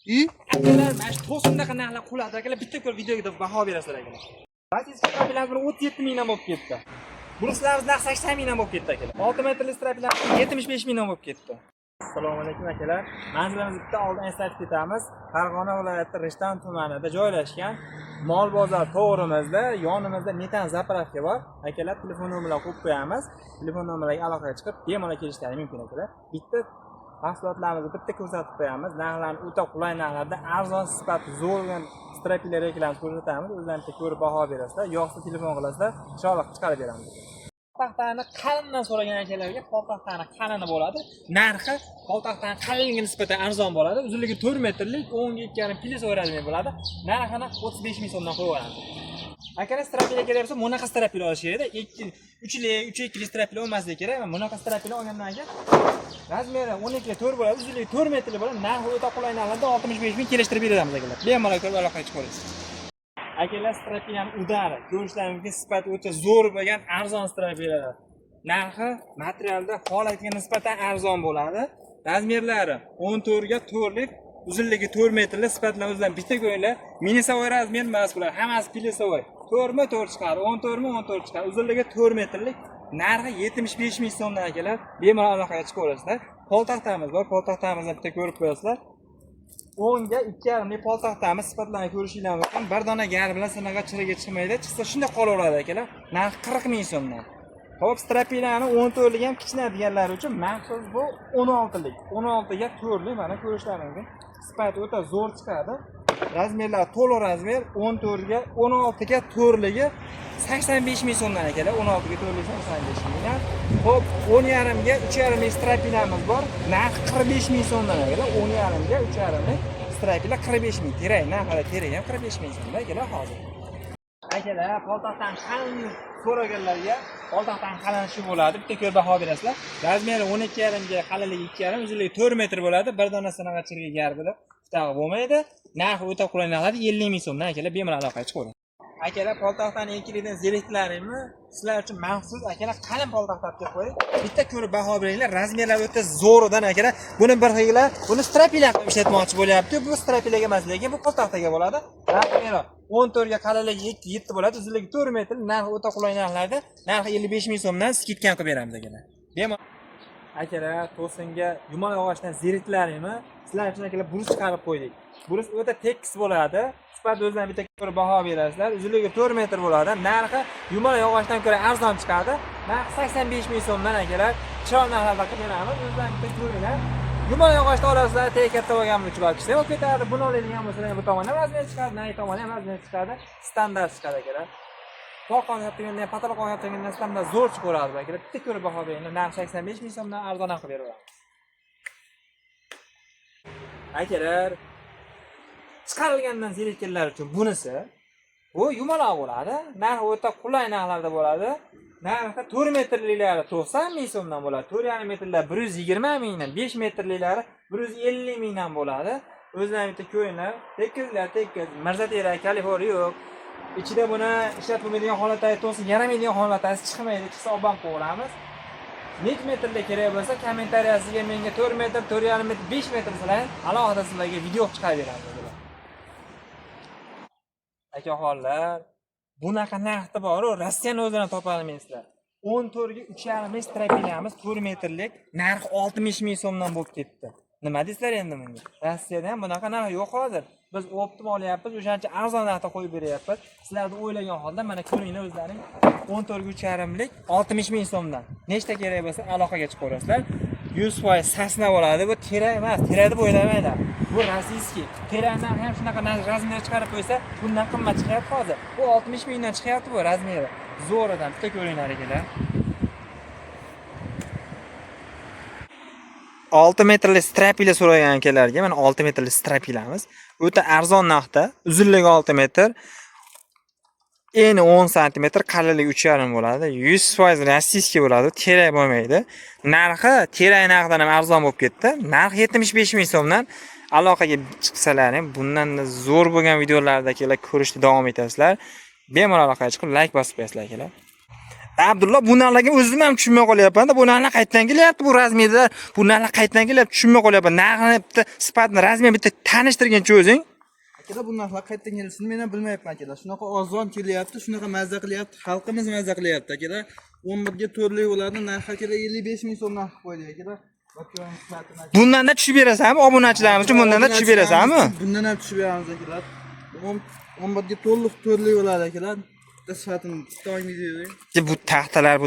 Akalar mana shu to'sindaqa narxlar quladi akalar, bitta ko'r videoga baho berasizlar akalar. Balki strapilar 37 mingdan bo'lib ketdi. Bruslarimiz narx 80 mingdan bo'lib ketdi akalar. 6 metrli strapilar 75 mingdan bo'lib ketdi. Assalomu alaykum akalar. Manzilimizni bitta oldin eslatib ketamiz. Farg'ona viloyati Rishton tumanida joylashgan Mol bozor to'g'rimizda yonimizda metan zapravka bor. Akalar telefon nomerlarini qo'yib qo'yamiz. Telefon nomerlariga aloqaga chiqib bemalol kelishlari mumkin akalar. Bitta mahsulotlarimizni bitta ko'rsatib qo'yamiz. Narxlarni o'ta qulay narxlarda arzon sifati zo'r bo'lgan strapilar reklamasi ko'rsatamiz. O'zlaringiz ko'rib baho berasizlar. Yo'qsa telefon qilasizlar, inshaalloh chiqarib beramiz. Poytaxtani qalindan so'ragan akalarga poytaxtani qalini bo'ladi. Narxi poytaxtani qalinligiga nisbatan arzon bo'ladi. Uzunligi 4 metrlik, 10.2 plyus razmer bo'ladi. Narxini 35 ming so'mdan qo'yib olamiz. Akalar strapilar kerak bo'lsa, bunaqa strapilar olish kerak-da. 3.2 strapilar olmasligi kerak. Bunaqa strapilar olgandan keyin razmeri 12.4 bo'ladi, uzunligi 4 metrlik bo'ladi. Narxi o'ta qulay narxlarda 65 ming kelishtirib beramiz akalar. Bemalol ko'rib aloqaga chiqaverasiz. Akalar strapilarni udari, ko'rishlaringizga sifat o'ta zo'r bo'lgan arzon strapilar. Narxi materialda holatiga nisbatan arzon bo'ladi. Razmerlari 14 ga 4 lik, uzunligi 4 metrli sifatlar o'zidan bitta ko'ringlar. Minisovoy razmer emas bular, hammasi plyusovoy. 4 mi 4 chiqadi, 14 mi 14 chiqadi. Uzunligi 4 metrlik. Narxi 75 ming so'mdan akalar. Bemalol aloqaga chiqaverasizlar. Poytaxtamiz bor, poytaxtamizni bitta ko'rib qo'yasizlar. 10 ga 2,5 ming poytaxtamiz sifatlarini ko'rishingiz mumkin. Bir dona gar bilan sinaga chiriga chiqmaydi. Chiqsa shunday qolaveradi akalar. Narxi 40 ming so'mdan. Hop, strapilarni 14 lik ham kichkinadiganlar uchun maxsus bu 16 lik. 16 ga 4 lik mana ko'rishlaringiz mumkin. Sifat o'ta zo'r chiqadi. Razmerlar to'liq razmer 14 ga 16 ga 4 ligi 85 ming so'mdan akalar. 16 ga 4 ligi 85 ming. Hop, 10,5 ga 3,5 ming strapilarimiz bor. Narxi 45 ming so'mdan akalar. 10,5 ga 3,5 ming strapilar 45 ming. Terak narxi terak ham 45 ming so'mdan akalar hozir. Akalar, poytaxtdan qalin so'raganlarga poytaxtdan qalin shu bo'ladi. Bitta ko'rib baho berasizlar. Razmeri 12,5 ga qalinligi 2,5, uzunligi 4 metr bo'ladi. Bir dona sinaga chirga gar bilan tag'i bo'lmaydi. Narxi o'ta qulay narxlarda 50 ming so'mdan akalar bemalol aloqaga chiqaveradi. Akalar, poytaxtdan ekilidan zerikdilaringmi? Sizlar uchun maxsus akalar qalin poytaxtlar deb qo'ying. Bitta ko'rib baho beringlar. Razmerlar o'ta zo'ridan akalar. Buni bir xillar, buni strapilar qilib ishlatmoqchi bo'lyapti. Bu strapilarga emas, lekin bu poytaxtaga bo'ladi. Razmeri 14 ga qalinligi 7 bo'ladi, uzunligi 4 metr. Narxi o'ta qulay narxlarda. Narxi 55 ming so'mdan skidka qilib beramiz akalar. Bemalol. Akalar, to'singa yumaloq yog'ochdan zerikdilaringmi? Sizlar uchun akalar brus chiqarib qo'ydik. Brus o'ta tekis bo'ladi. Sifat o'zidan bitta ko'rib baho berasizlar. Uzunligi 4 metr bo'ladi. Narxi yumaloq yog'ochdan ko'ra arzon chiqadi. Narxi 85 ming so'mdan akalar. Chiroyli narxlarda qilib beramiz. O'zidan bitta ko'ringlar. Yumaloq yog'ochda olasizlar, teg katta bo'lgan uchun balki olib ketadi. Buni oladigan bo'lsalar bu tomondan razmer chiqadi, nari tomondan ham razmer chiqadi. Standart chiqadi akalar. To'qon yaptirigandan, pataloq yaptirigandan standart zo'r chiqaradi akalar. Bitta ko'rib baho beringlar. Narxi 85 ming so'mdan arzon qilib beramiz. Akalar, chiqarilgandan zerikkanlar uchun bunisi bu yumaloq bo'ladi. Narxi o'ta qulay narxlarda bo'ladi. Narxi 4 metrliklari 90 ming so'mdan bo'ladi. 4,5 metrlar 120 mingdan, 5 metrliklari 150 mingdan bo'ladi. O'zlaringiz bitta ko'ringlar. Tekizlar, Mirzatera, Kaliforniya yo'q. Ichida buni ishlab bo'lmaydigan holatda to'sin yaramaydigan holatda chiqmaydi. Chiqsa olib qo'yamiz. Necha metrda kerak bo'lsa kommentariyasiga menga 4 metr, 4,5 metr, 5 metr sizlar alohida sizlarga video chiqarib beramiz. Akaxonlar, bunaqa narxda bor-ku, Rossiyani o'zidan topa olmaysizlar. 14 ga 3,5 ming strapilarimiz 4 metrlik, narxi 60 ming so'mdan bo'lib ketdi. Nima deysizlar endi bunga? Rossiyada ham bunaqa narx yo'q hozir. Biz optim olyapmiz, o'shancha arzon narxda qo'yib beryapmiz. Sizlarni o'ylagan holda mana ko'ringlar o'zlaring 14 ga 3,5 lik 60 ming so'mdan. Nechta kerak bo'lsa aloqaga chiqaverasizlar. 100% sasna bo'ladi. Bu terak emas, terak deb o'ylamanglar. Bu rossiyskiy. Terakdan ham shunaqa razmer chiqarib qo'ysa, bundan qimmat chiqyapti hozir. Bu 60 mingdan chiqyapti bu razmeri. Zo'ridan bitta ko'ringlar akalar. 6 metrli strapilar so'ragan akalarga mana 6 metrli strapilarimiz. O'ta arzon narxda, uzunligi 6 metr, eni 10 cm, qalinligi 3,5 bo'ladi. 100% rossiyskiy bo'ladi, terak bo'lmaydi. Narxi terak narxidan ham arzon bo'lib ketdi. Narxi 75 ming so'mdan. Aloqaga chiqsalar ham bundan zo'r bo'lgan videolardagilar ko'rishni davom etasizlar. Bemalol aloqaga chiqib like bosib qo'yasizlar akalar. Abdullah bu narlarga o'zim ham tushunmay qolyapman-da. Bu narlar qayerdan kelyapti bu razmerda? Bu narlar qayerdan kelyapti tushunmay qolyapman. Narxini bitta sifatni razmer bitta tanishtirgancha o'zing. Akalar bu narxlar qayerdan kelishini men ham bilmayapman akalar. Shunaqa arzon kelyapti, shunaqa mazza qilyapti, xalqimiz mazza qilyapti akalar. 11 ga to'rtlik bo'ladi, narxi akalar 55 ming so'm narx qo'ydi akalar. Bundan da tushib berasanmi? Obunachilarimiz uchun bundan da tushib berasanmi? Bundan ham tushib beramiz akalar. 11 ga to'liq to'rtlik bo'ladi akalar. Bitta sifatini bitta Bu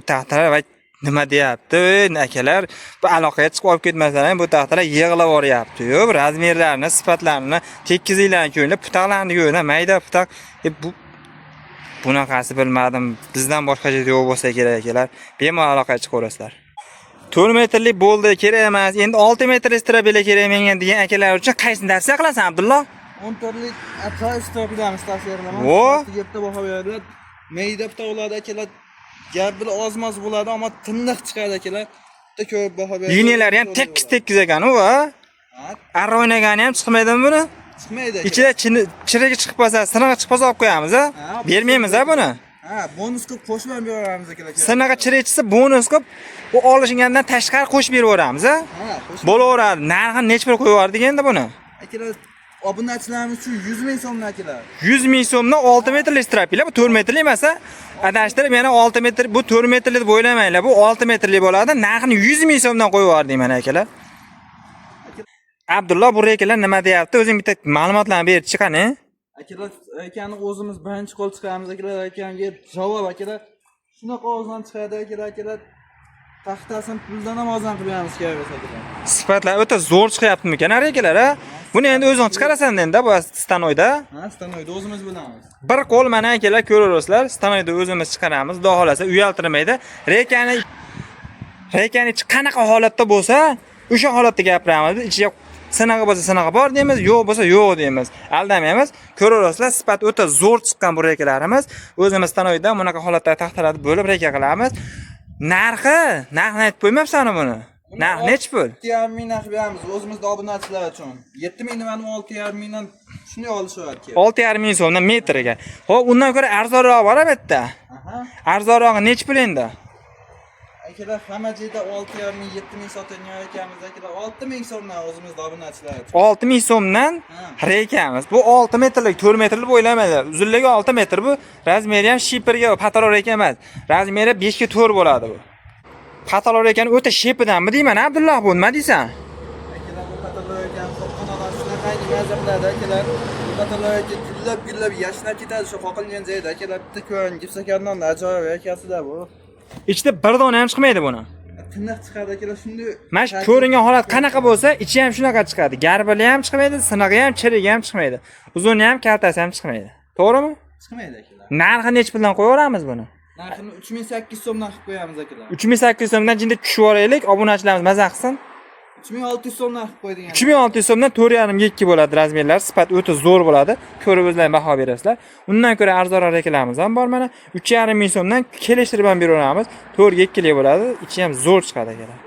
taxtalar va nima deyapti? Akalar, bu aloqaga chiqib olib ketmasalar, bu taxtalar yig'ilib boryapti-yu. Razmerlarni, sifatlarini, tekizliklarni ko'ylab, putaqlarni ko'ylab, mayda putaq. Bu bunaqasi bilmadim. Bizdan boshqacha yo'q bo'lsa kerak akalar. Bemalol aloqaga chiqaverasizlar. 4 metrlik bo'ldi, kerak emas. Endi 6 metr strabela kerak menga degan akalar uchun qaysini tavsiya qilasan, Abdullah? 14lik atrof strabelamiz tavsiya qilaman. Yerda baho beriladi. Mayda putaqlar akalar. Gap bilan ozmoz bo'ladi, ammo tiniq chiqadi akalar. Bitta ko'p baho beriladi. Liniyalari ham tekis ekan u, ha? Arra o'ynagani ham chiqmaydimi buni? Chiqmaydi. Ichida chirigi chiqib qolsa, sinig'i chiqib qolsa olib qo'yamiz, ha? Bermaymiz, ha buni? Ha, bonus qilib qo'shib ham beramiz akalar. Sinig'i chirig'isi bonus qilib, u olishingandan tashqari qo'shib beramiz, ha? qo'shib. Bo'laveradi. Narxini necha pul qo'yib yubordik endi buni? Akalar, obunachilarimiz uchun 100 ming so'mdan akalar. 100 ming so'mdan 6 metrlik strapila, bu 4 metrlik emas, ha? Adashtirib yana 6 metr, bu 4 metrlik deb o'ylamanglar. Bu 6 metrlik bo'ladi. Narxini 100 ming so'mdan qo'yib yubordik mana akalar. Abdullah bu rekalar nima deyapti? O'zing bitta ma'lumotlarni berib chiqani. Akalar, akani o'zimiz birinchi qo'l chiqamiz akalar, akanga javob akalar. Shunaqa ozon chiqadi akalar. Taxtasini puldan ham ozon qilib beramiz kerak bo'lsa akalar. Sifatlar o'ta zo'r chiqyaptimi-kan rekalar, ha? Buni endi o'zing chiqarasan endi bu stanoyda. Ha, stanoyda o'zimiz bilamiz. Bir qo'l mana akalar ko'raverasizlar. Stanoyda o'zimiz chiqaramiz, xudo xolasa uyaltirmaydi. Rekani ichi qanaqa holatda bo'lsa, o'sha holatda gapiramiz. Ichiga sinaga bo'lsa sinaga bor deymiz, yo'q bo'lsa yo'q deymiz. Aldamaymiz. Ko'raverasizlar, sifat o'ta zo'r chiqqan bu rekalarimiz. O'zimiz stanoyda bunaqa holatda taxtalarni bo'lib reka qilamiz. Narxini aytib qo'ymayapsan buni. Narx nech pul? 7,5 ming narx beramiz o'zimizda obunachilar uchun. 7 ming nimani 6,5 mingdan shunday olishyapti kerak. 6,5 ming so'mdan metriga. Xo'p, undan ko'ra arzonroq bor albatta. Arzonrog'i nech pul endi? Akalar, hamma joyda 6,5 ming, 7 ming sotadigan ekanmiz akalar. 6 ming so'mdan o'zimizda obunachilar uchun. 6 ming so'mdan rekamiz. Bu 6 metrlik, 4 metrlik o'ylamaydi. Uzunligi 6 metr bu. Razmeri ham shiperga patalon reka emas. Razmeri 5 ga 4 bo'ladi bu. Patalon ekan o'ta shepidanmi deyman, Abdullah bu nima deysan? Akalar, bu patalon ekan qo'qqanalar shunaqa mazza qiladi akalar. Bu patalon ekan gullab yashnab ketadi shu qoqilgan joyda akalar. Bitta ko'ring, gipsakardan ajoyib ekasida bu. Ichida bir dona ham chiqmaydi buni. Tiniq chiqadi akalar, shunday. Mana shu ko'ringan holat qanaqa bo'lsa, ichi ham shunaqa chiqadi. Garbili ham chiqmaydi, sinig'i ham, chirigi ham chiqmaydi. Uzuni ham, kaltasi ham chiqmaydi. To'g'rimi? Chiqmaydi akalar. Narxi nech puldan qo'yaveramiz buni? Narxini 3800 so'mdan qilib qo'yamiz akalar. 3800 so'mdan jinda tushib yuboraylik, obunachilarimiz maza qilsin. 3600 so'mdan qilib qo'ydik. 3600 so'mdan 4,5 ga 2 bo'ladi razmerlar, sifat o'ta zo'r bo'ladi. Ko'rib o'zlaring baho berasizlar. Undan ko'ra arzonroq rekalarimiz ham bor mana. 3,5 ming so'mdan kelishtirib ham beraveramiz. 4 ga 2 lik bo'ladi. Ichi ham zo'r chiqadi akalar.